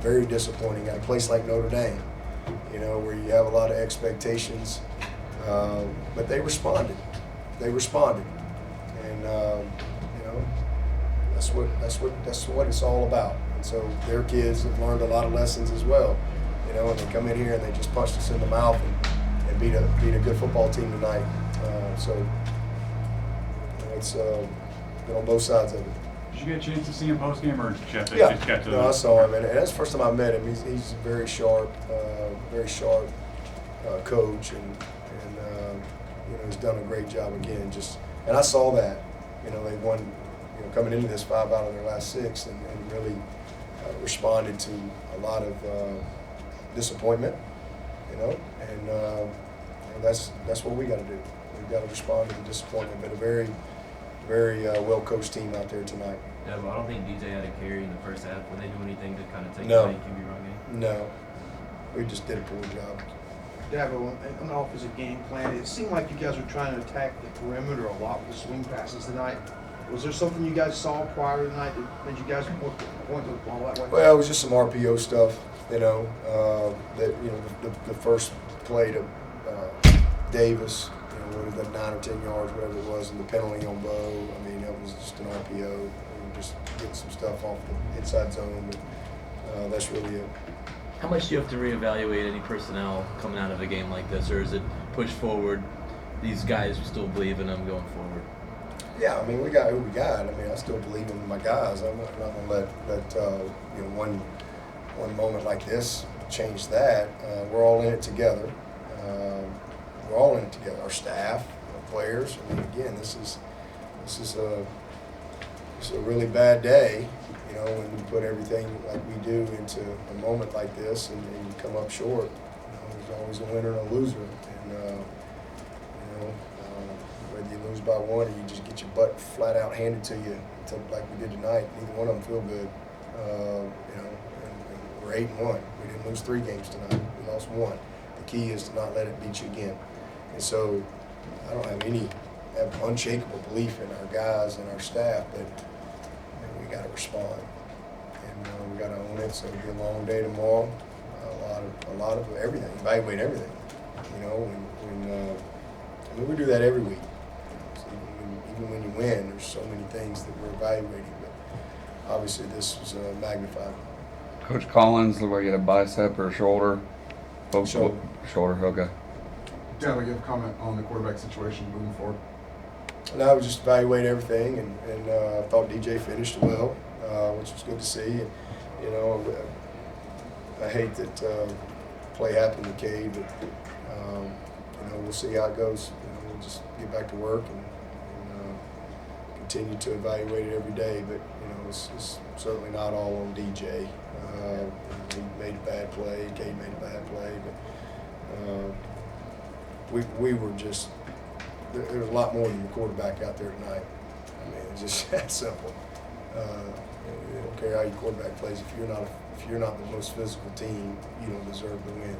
very disappointing at a place like Notre Dame, where you have a lot of expectations. But they responded. They responded, and that's what it's all about. And so their kids have learned a lot of lessons as well, and they come in here and they just punched us in the mouth and beat a good football team tonight. So it's been on both sides of it. Did you get a chance to see him post-game, or just got to? No, I saw him, and that's the first time I met him. He's very sharp coach, and he's done a great job again. And I saw that. They won, coming into this 5 out of their last 6, and really responded to a lot of disappointment. And that's what we got to do. We've got to respond to the disappointment. But a very, very well-coached team out there tonight. Yeah, but I don't think DJ had a carry in the first half. When they do anything to kind of take No. away QB run game? No, we just did a poor job. Dabo, on the offensive game plan, it seemed like you guys were trying to attack the perimeter a lot with the swing passes tonight. Was there something you guys saw prior to tonight that made you guys point to the ball that way? Well, it was just some RPO stuff, the first play to Davis, what was that, 9 or 10 yards, whatever it was, and the penalty on Bo. I mean, that was just an RPO. And just getting some stuff off the inside zone, but that's really it. How much do you have to reevaluate any personnel coming out of a game like this, or is it push forward? These guys, we still believe in them going forward. Yeah, I mean, we got who we got. I mean, I still believe in my guys. I'm not going to let one moment like this change that. We're all in it together. We're all in it together. Our staff, our players. I mean, again, this is a really bad day. When you put everything like we do into a moment like this, and you come up short. There's always a winner and a loser, and whether you lose by 1 or you just get your butt flat out handed to you, like we did tonight, neither one of them feel good. And we're 8-1. We didn't lose 3 games tonight. We lost 1. The key is to not let it beat you again. And so I don't have unshakable belief in our guys and our staff that we got to respond, and we got to own it. So it'll be a long day tomorrow. A lot of everything. Evaluate everything. We do that every week. So even when you win, there's so many things that we're evaluating. But obviously, this was magnified. Coach Collins, looked like he had a bicep or a shoulder. Both Shoulder. Shoulder. Okay. Dan, we have a comment on the quarterback situation moving forward. And I would just evaluate everything, and I thought DJ finished well, which was good to see. And, I hate that play happened to Cade, but we'll see how it goes. We'll just get back to work and continue to evaluate it every day. But it's certainly not all on DJ. He made a bad play. Cade made a bad play, but we were just. There's a lot more than the quarterback out there tonight. I mean, it's just that simple. You don't care how your quarterback plays. If you're not the most physical team, you don't deserve to win.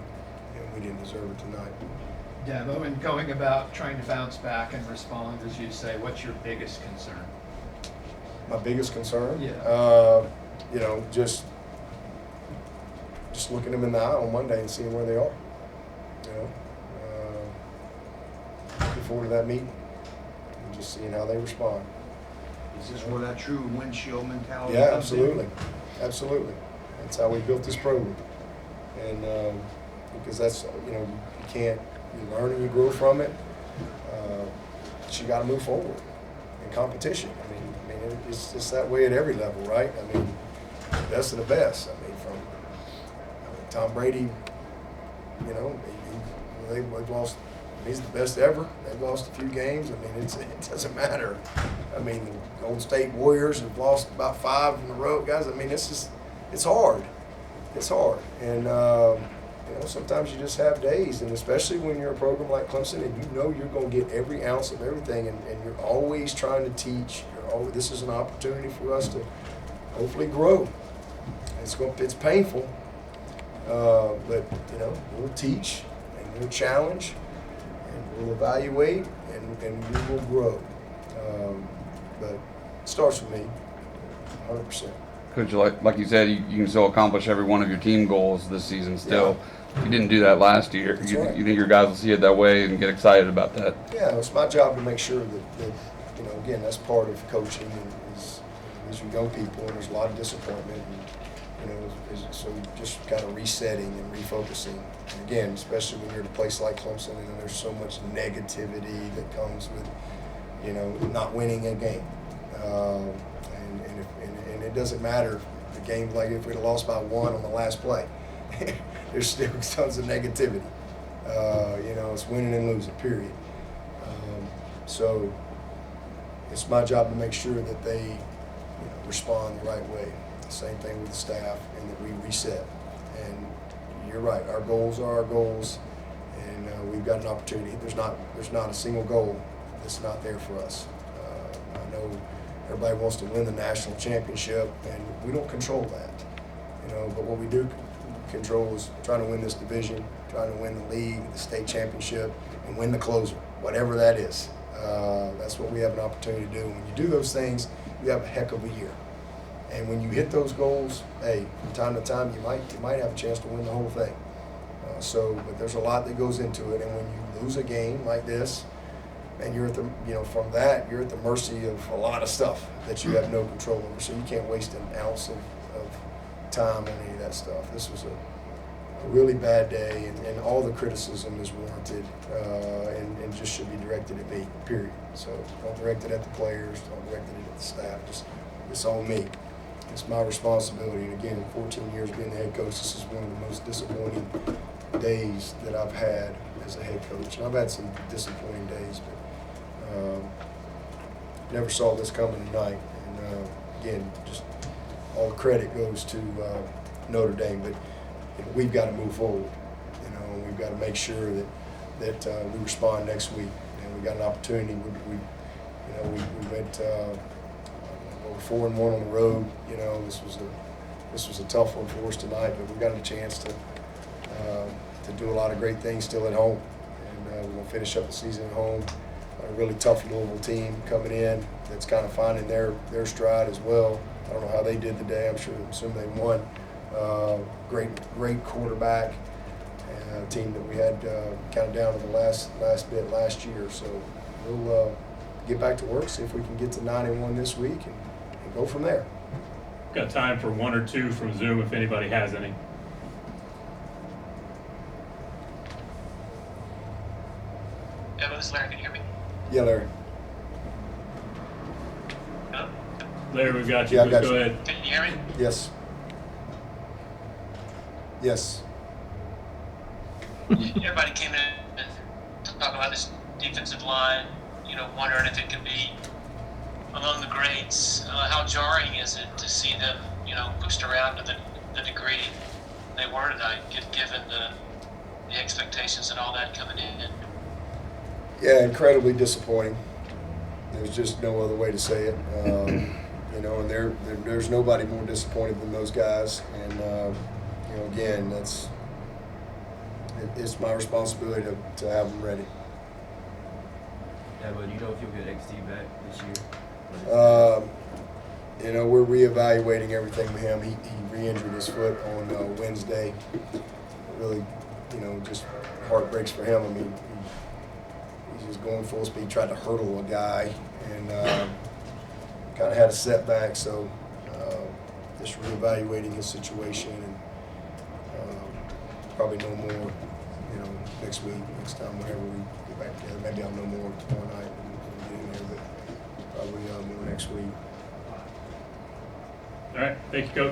And we didn't deserve it tonight. Dabo, in going about trying to bounce back and respond, as you say, what's your biggest concern? My biggest concern? Yeah. Just looking them in the eye on Monday and seeing where they are. Looking forward to that meeting and just seeing how they respond. Is this where that true windshield mentality Yeah, comes in? absolutely. Absolutely. That's how we built this program. And because that's, you learn and you grow from it, but you got to move forward in competition. I mean, it's that way at every level, right? I mean, the best of the best. I mean, from Tom Brady, they've lost. He's the best ever. They've lost a few games. I mean, it doesn't matter. I mean, the Golden State Warriors have lost about 5 in a row, guys. I mean, it's hard. It's hard. And, sometimes you just have days, and especially when you're a program like Clemson and you're going to get every ounce of everything, and you're always trying to teach. This is an opportunity for us to hopefully grow. It's painful, but, we'll teach and we'll challenge. We'll evaluate and we will grow. But it starts with me, 100%. Could you, like you said, you can still accomplish every one of your team goals this season still. You didn't do that last year. That's You, right. you think your guys will see it that way and get excited about that? Yeah, it's my job to make sure that again, that's part of coaching, and these are young people, and there's a lot of disappointment, and so just kind of resetting and refocusing. And again, especially when you're at a place like Clemson, and there's so much negativity that comes with, not winning a game. And it doesn't matter, the game, like if we'd have lost by 1 on the last play, there's still tons of negativity. It's winning and losing, period. So it's my job to make sure that they respond the right way. Same thing with the staff, and that we reset. And you're right, our goals are our goals, and we've got an opportunity. There's not a single goal that's not there for us. I know everybody wants to win the national championship, and we don't control that. But what we do control is trying to win this division, trying to win the league, the state championship, and win the closer, whatever that is. That's what we have an opportunity to do. When you do those things, you have a heck of a year. And when you hit those goals, hey, from time to time, you might have a chance to win the whole thing. But there's a lot that goes into it. And when you lose a game like this, and you're at the, from that, you're at the mercy of a lot of stuff that you have no control over. So you can't waste an ounce of time on any of that stuff. This was a really bad day, and all the criticism is warranted, and just should be directed at me, period. So don't direct it at the players, don't direct it at the staff, it's on me. It's my responsibility, and again, in 14 years being the head coach, this is one of the most disappointing days that I've had as a head coach. And I've had some disappointing days, but never saw this coming tonight. And again, just all the credit goes to Notre Dame, but we've got to move forward. We've got to make sure that we respond next week, and we got an opportunity. We went over 4-1 on the road. This was a tough one for us tonight, but we got a chance to do a lot of great things still at home, and we're gonna finish up the season at home. A really tough Louisville team coming in that's kind of finding their stride as well. I don't know how they did today. I'm assume they won. Great quarterback, and a team that we had kind of down to the last bit last year. So we'll get back to work, see if we can get to 9-1 this week, and go from there. Got time for 1 or 2 from Zoom if anybody has any. Yeah, this is Larry. Can you hear me? Yeah, Larry. Hello? Larry, we've got you. Yeah, I Please got go you. ahead. Can you hear me? Yes. Yes. Everybody came in and talked about this defensive line, wondering if it could be among the greats. How jarring is it to see them, pushed around to the degree they were tonight, given the expectations and all that coming in? Yeah, incredibly disappointing. There's just no other way to say it. And there's nobody more disappointed than those guys. And again, it's my responsibility to have them ready. Yeah, but you know if you'll get XT back this year? We're reevaluating everything with him. He re-injured his foot on Wednesday. Really, just heartbreaks for him. I mean, he was going full speed, tried to hurdle a guy, and kind of had a setback. So just reevaluating his situation, and probably know more, next week, next time, whenever we get back together. Maybe I'll know more tomorrow night when we get in there, but probably more next week. All right. Thank you, Coach.